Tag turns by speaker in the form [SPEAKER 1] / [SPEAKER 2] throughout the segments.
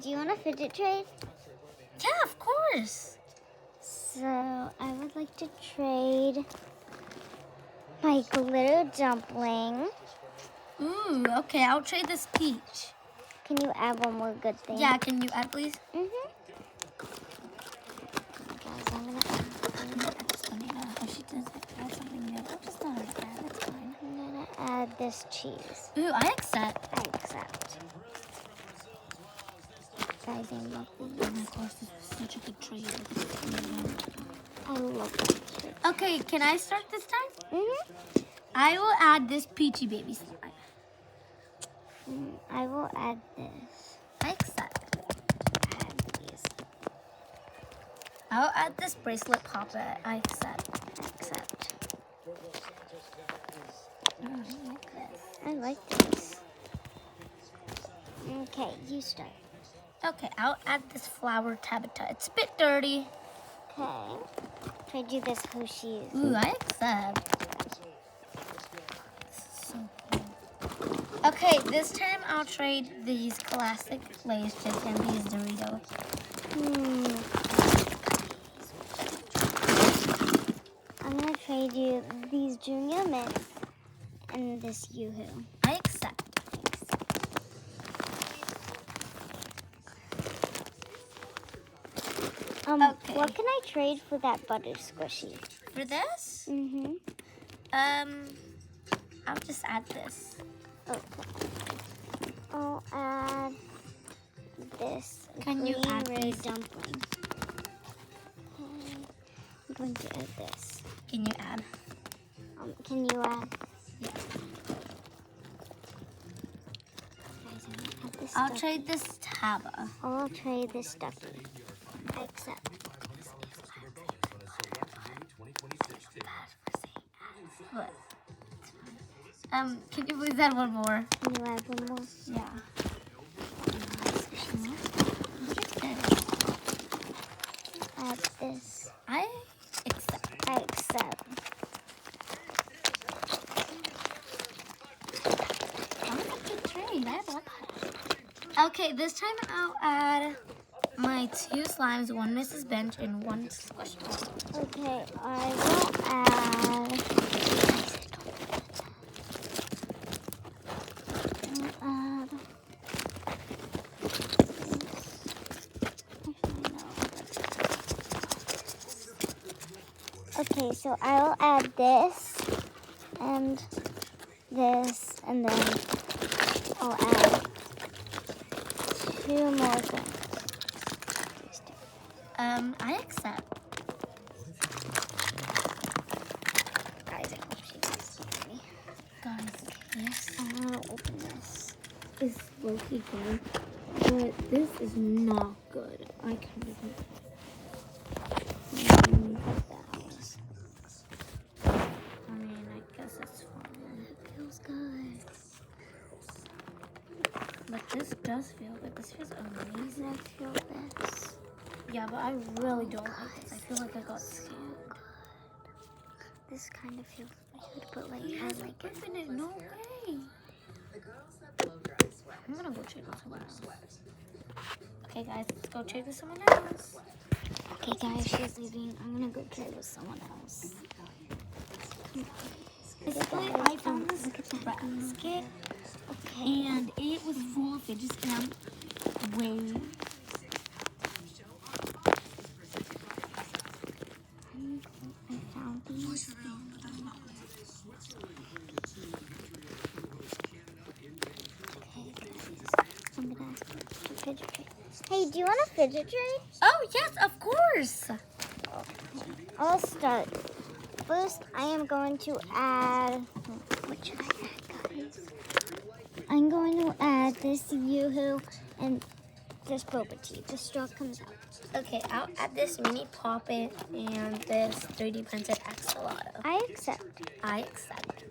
[SPEAKER 1] Do you want a fidget trade?
[SPEAKER 2] Yeah, of course.
[SPEAKER 1] So I would like to trade my glitter dumpling.
[SPEAKER 2] Ooh, okay, I'll trade this peach.
[SPEAKER 1] Can you add one more good thing?
[SPEAKER 2] Yeah, can you add, please?
[SPEAKER 1] Guys, I'm gonna add
[SPEAKER 2] That's banana. Oh, she does add something new. I'll just let her add. That's fine.
[SPEAKER 1] I'm gonna add this cheese.
[SPEAKER 2] Ooh, I accept.
[SPEAKER 1] I accept. Guys, I love
[SPEAKER 2] Oh
[SPEAKER 1] these.
[SPEAKER 2] my gosh, this was such a good trade.
[SPEAKER 1] I love these.
[SPEAKER 2] Okay, can I start this time? I will add this peachy baby slime.
[SPEAKER 1] I will add this.
[SPEAKER 2] I accept.
[SPEAKER 1] Add these.
[SPEAKER 2] I'll add this bracelet puppet. I accept.
[SPEAKER 1] I accept.
[SPEAKER 2] I like this.
[SPEAKER 1] I like this. Okay, you start.
[SPEAKER 2] Okay, I'll add this flower tabata. It's a bit dirty.
[SPEAKER 1] Okay. Trade you this Hershey's.
[SPEAKER 2] Ooh, I accept. This is so cool. Okay, this time I'll trade these classic Lay's chips and these Doritos.
[SPEAKER 1] I'm gonna trade you these Junior Mints and this Yoo-hoo.
[SPEAKER 2] I accept. Okay.
[SPEAKER 1] What can I trade for that butter squishy?
[SPEAKER 2] For this, I'll just add this.
[SPEAKER 1] Okay. I'll add this
[SPEAKER 2] Can you
[SPEAKER 1] green
[SPEAKER 2] add
[SPEAKER 1] ray
[SPEAKER 2] these?
[SPEAKER 1] dumpling. Okay. I'm going to add this.
[SPEAKER 2] Can you add?
[SPEAKER 1] Can you add?
[SPEAKER 2] Yeah.
[SPEAKER 1] Guys, I'm gonna add this
[SPEAKER 2] I'll
[SPEAKER 1] stuffy.
[SPEAKER 2] trade this Taba.
[SPEAKER 1] I'll trade this stuffy. I accept.
[SPEAKER 2] What? Can you please add one more?
[SPEAKER 1] Can you add one more?
[SPEAKER 2] Yeah.
[SPEAKER 1] Add this.
[SPEAKER 2] I accept.
[SPEAKER 1] I accept.
[SPEAKER 2] That's a good trade. I love that. Okay, this time I'll add my 2 slimes, 1 Mrs. Bench and 1 Squishmallow.
[SPEAKER 1] Okay, I will add. Okay, so I will add this and this, and then I'll add 2 more things.
[SPEAKER 2] I accept.
[SPEAKER 1] Guys, I hope she doesn't me.
[SPEAKER 2] Guys, this
[SPEAKER 1] I'm gonna open this.
[SPEAKER 2] is low-key good, but this is not good. I can't even. I mean, I guess it's fine.
[SPEAKER 1] It feels good.
[SPEAKER 2] But this does feel good. This feels amazing.
[SPEAKER 1] I feel this.
[SPEAKER 2] Yeah, but I really don't like this. I feel like I got scammed.
[SPEAKER 1] This kind of feels weird, but like
[SPEAKER 2] Yes,
[SPEAKER 1] I like it.
[SPEAKER 2] open it. No way. I'm gonna go trade with someone else. Okay, guys, let's go trade with someone else.
[SPEAKER 1] Okay, guys, she's leaving. I'm gonna go trade with someone else.
[SPEAKER 2] Basically, I found this basket,
[SPEAKER 1] Okay.
[SPEAKER 2] and it was full of fidgets, and I'm way.
[SPEAKER 1] I found these. Okay, guys. I'm gonna ask for a fidget trade. Hey, do you want a fidget trade?
[SPEAKER 2] Oh yes, of course.
[SPEAKER 1] I'll start. First, I am going to add. What should I add, guys? I'm going to add this Yoo-hoo and this boba tea. The straw comes out.
[SPEAKER 2] Okay, I'll add this mini poppet and this 3D printed axolotl.
[SPEAKER 1] I accept.
[SPEAKER 2] I accept.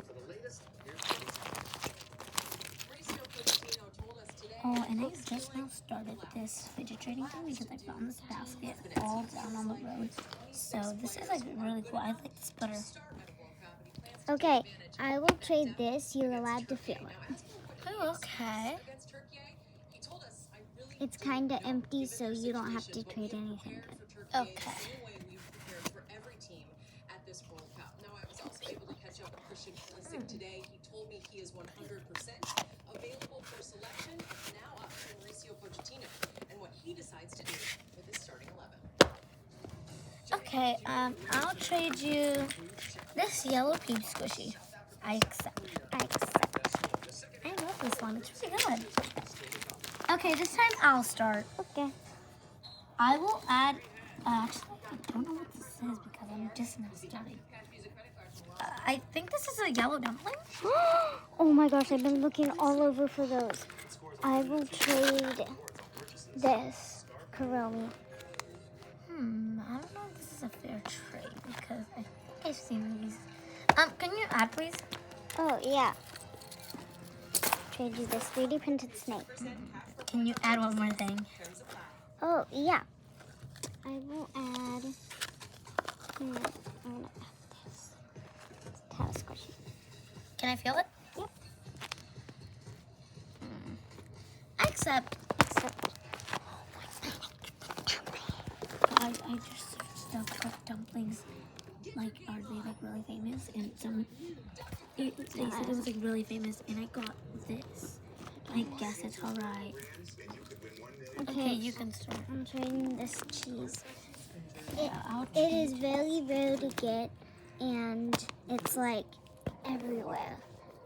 [SPEAKER 2] Oh, and I just now started this fidget trading thing because I found this basket all down on the road. So this is like really cool. I like this butter.
[SPEAKER 1] Okay, I will trade this. You're allowed to feel it.
[SPEAKER 2] Oh, okay.
[SPEAKER 1] it's kind of empty, so you don't have to trade anything good.
[SPEAKER 2] Okay.
[SPEAKER 3] Today, he told me he is 100% available for selection. Now up to Mauricio Pochettino and what he decides to do with his starting 11.
[SPEAKER 2] Okay, I'll trade you this yellow peep squishy. I accept. I love this one. It's really good. Okay, this time I'll start.
[SPEAKER 1] Okay.
[SPEAKER 2] I will add. Actually, I don't know what this is because I'm just now starting. I think this is a yellow dumpling.
[SPEAKER 1] Oh my gosh, I've been looking all over for those. I will trade this Kuromi.
[SPEAKER 2] I don't know if this is a fair trade because I think I've seen these. Can you add, please?
[SPEAKER 1] Oh, yeah. Trade you this 3D printed snake.
[SPEAKER 2] Can you add one more thing?
[SPEAKER 1] Oh, yeah. I will add... I'm gonna add this. Tile squishy.
[SPEAKER 2] Can I feel it?
[SPEAKER 1] Yep.
[SPEAKER 2] I accept. I just searched up dumplings. Like, are they like really famous? And they said it was like really famous, and I got this. I guess it's alright. Okay, you can start.
[SPEAKER 1] I'm trading this cheese.
[SPEAKER 2] I'll
[SPEAKER 1] It is very rare to get, and it's like everywhere.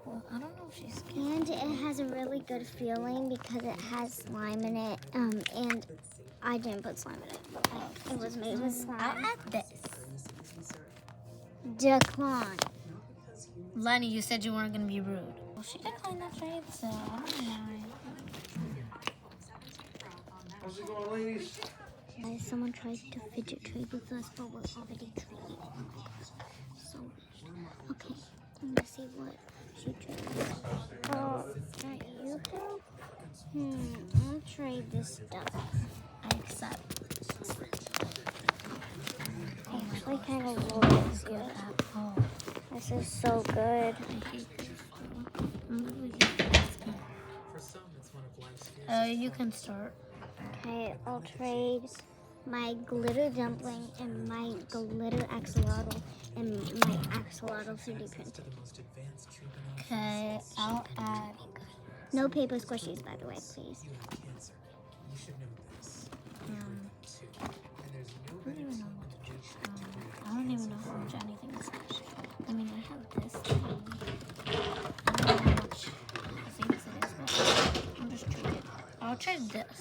[SPEAKER 2] Well, I don't know if she's scared.
[SPEAKER 1] And it has a really good feeling because it has slime in it. And I didn't put slime in it. It was made with slime.
[SPEAKER 2] I'll add this.
[SPEAKER 1] Decline.
[SPEAKER 2] Lenny, you said you weren't gonna be rude. Well, she declined that trade, so I don't know.
[SPEAKER 4] How's it going, ladies?
[SPEAKER 1] Guys, someone tried to fidget trade with us, but we're already trading. Oh my gosh. So weird. Okay, I'm gonna see what she traded. Oh, that you have? I'll trade this stuff.
[SPEAKER 2] I accept.
[SPEAKER 1] I actually kind of love this
[SPEAKER 2] Good
[SPEAKER 1] good.
[SPEAKER 2] apple.
[SPEAKER 1] This is so good.
[SPEAKER 2] I hate this. You can start.
[SPEAKER 1] Okay, I'll trade my glitter dumpling and my glitter axolotl and my axolotl 3D printed.
[SPEAKER 2] Okay, I'll add.
[SPEAKER 1] No paper squishies, by the way, please.
[SPEAKER 2] I don't even know how much anything is. I mean, I have this thing. I don't know how much famous it is, but I'll just trade it. I'll trade this.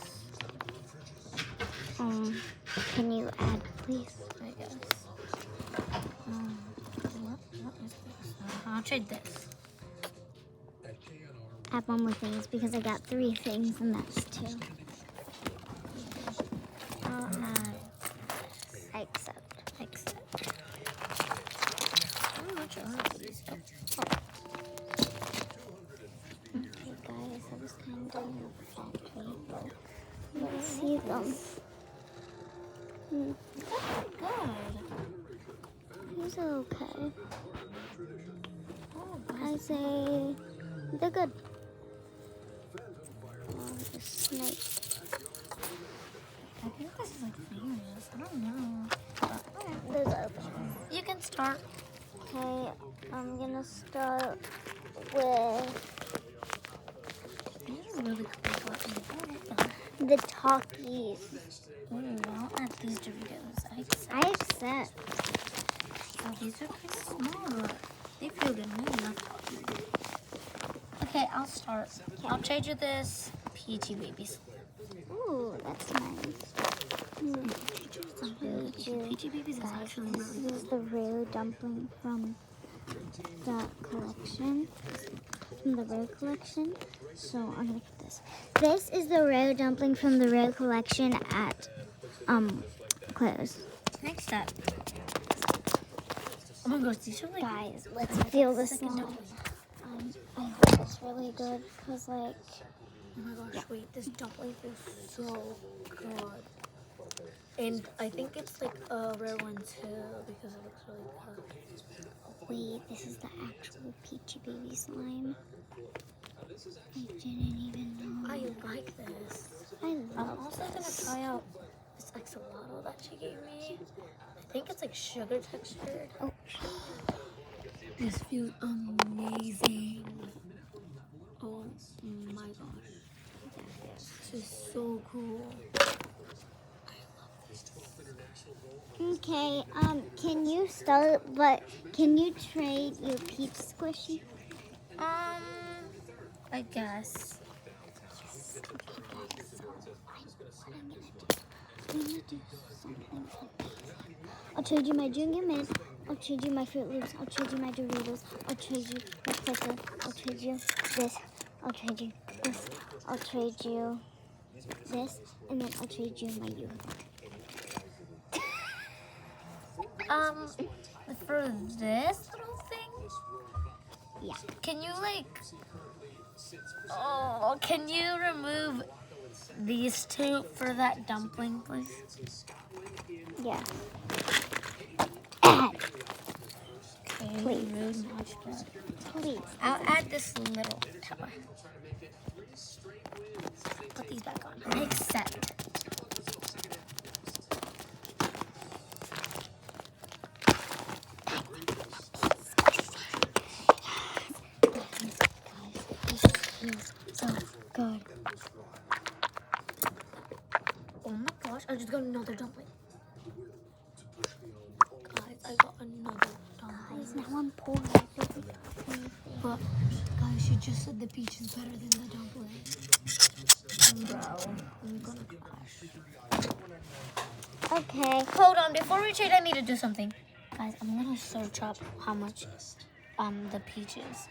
[SPEAKER 1] Can you add, please?
[SPEAKER 2] I guess. What is this? I'll trade this.
[SPEAKER 1] Add one more things because I got 3 things and that's 2.
[SPEAKER 2] I'll add.
[SPEAKER 1] I accept.
[SPEAKER 2] How much are these?
[SPEAKER 1] Okay, guys, I was kind of factory. Let's see them.
[SPEAKER 2] Good.
[SPEAKER 1] These are okay.
[SPEAKER 2] Oh,
[SPEAKER 1] I say they're good. Oh, the snake.
[SPEAKER 2] I think this is like famous. I don't know.
[SPEAKER 1] Those are open.
[SPEAKER 2] You can start.
[SPEAKER 1] Okay, I'm gonna start with
[SPEAKER 2] These are really cool buttons.
[SPEAKER 1] the Talkies.
[SPEAKER 2] Ooh, I'll add these Doritos.
[SPEAKER 1] I accept.
[SPEAKER 2] Oh, these are kind of small, but they feel good. Okay, I'll start. I'll trade you this Peachy Babies.
[SPEAKER 1] Ooh, that's nice.
[SPEAKER 2] Peachy Babies is actually really
[SPEAKER 1] This
[SPEAKER 2] good.
[SPEAKER 1] is the rare dumpling from the collection. From the rare collection. So I'm gonna get this. This is the rare dumpling from the rare collection at Claire's.
[SPEAKER 2] Next up. Oh my gosh, these are like.
[SPEAKER 1] Guys, let's feel this
[SPEAKER 2] second
[SPEAKER 1] one.
[SPEAKER 2] dumpling.
[SPEAKER 1] I hope it's really good because like
[SPEAKER 2] Oh my gosh, wait, this dumpling feels so good. And I think it's like a rare one too because it looks really good.
[SPEAKER 1] wait, this is the actual Peachy Baby slime. I didn't even know.
[SPEAKER 2] I like this. I'm
[SPEAKER 1] love
[SPEAKER 2] also gonna try out this axolotl that she gave me. I think it's like sugar textured.
[SPEAKER 1] Oh,
[SPEAKER 2] This feels amazing. Oh my gosh. This is so cool.
[SPEAKER 1] okay. Can you start? But can you trade your peach squishy?
[SPEAKER 2] I guess.
[SPEAKER 1] I'm gonna do something. I'll trade you my Junior Mint. I'll trade you my Fruit Loops. I'll trade you my Doritos. I'll trade you my Clicker. I'll trade you this. I'll trade you this. I'll trade you this. And then I'll trade you my you.
[SPEAKER 2] For this little thing,
[SPEAKER 1] Yeah.
[SPEAKER 2] can you can you remove these two for that dumpling, please?
[SPEAKER 1] Yeah.
[SPEAKER 2] Okay,
[SPEAKER 1] Please.
[SPEAKER 2] remove much better.
[SPEAKER 1] Please.
[SPEAKER 2] I'll add this little tower. Put these back on. Accept.
[SPEAKER 1] This feels so good.
[SPEAKER 2] Oh my gosh, I just got another dumpling. Guys, I got another dumpling.
[SPEAKER 1] Guys, now I'm pouring.
[SPEAKER 2] But guys, she just said the peach is better than the dumpling. Bro, I'm gonna crash.
[SPEAKER 1] Okay.
[SPEAKER 2] Hold on, before we trade, I need to do something. Guys, I'm gonna search up how much the peach is.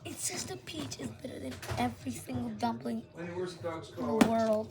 [SPEAKER 2] It says the peach is better than every single dumpling
[SPEAKER 4] Lenny, where's the dog's
[SPEAKER 2] in
[SPEAKER 4] collar?
[SPEAKER 2] the world.